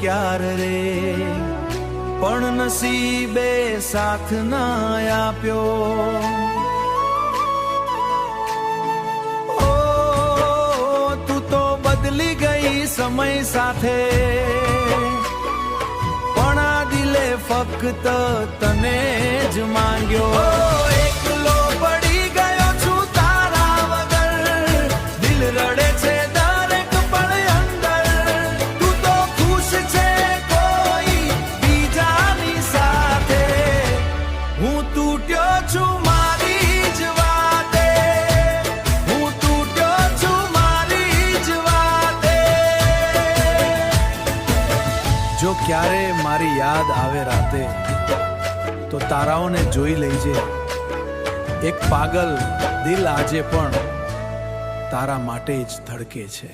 ક્યારે રે પણ નસીબે સાથ ના આપ્યો. ઓ તું તો બદલી ગઈ સમય સાથે, પણ આ દિલે ફક્ત તને જ માંગ્યો. એકલો પડી ગયો છું તારા વગર, દિલ રડે છે દરેક પળ અંદર. તું તો ખુશ છે કોઈ બીજાની સાથે, હું તૂટ્યો છું મારી જ વાતે, હું તૂટ્યો છું મારી જ વાતે. જો ક્યારે મારી યાદ આવે રાતે તો તારાઓને જોઈ લેજે. એક પાગલ દિલ આજે પણ તારા માટે જ ધડકે છે.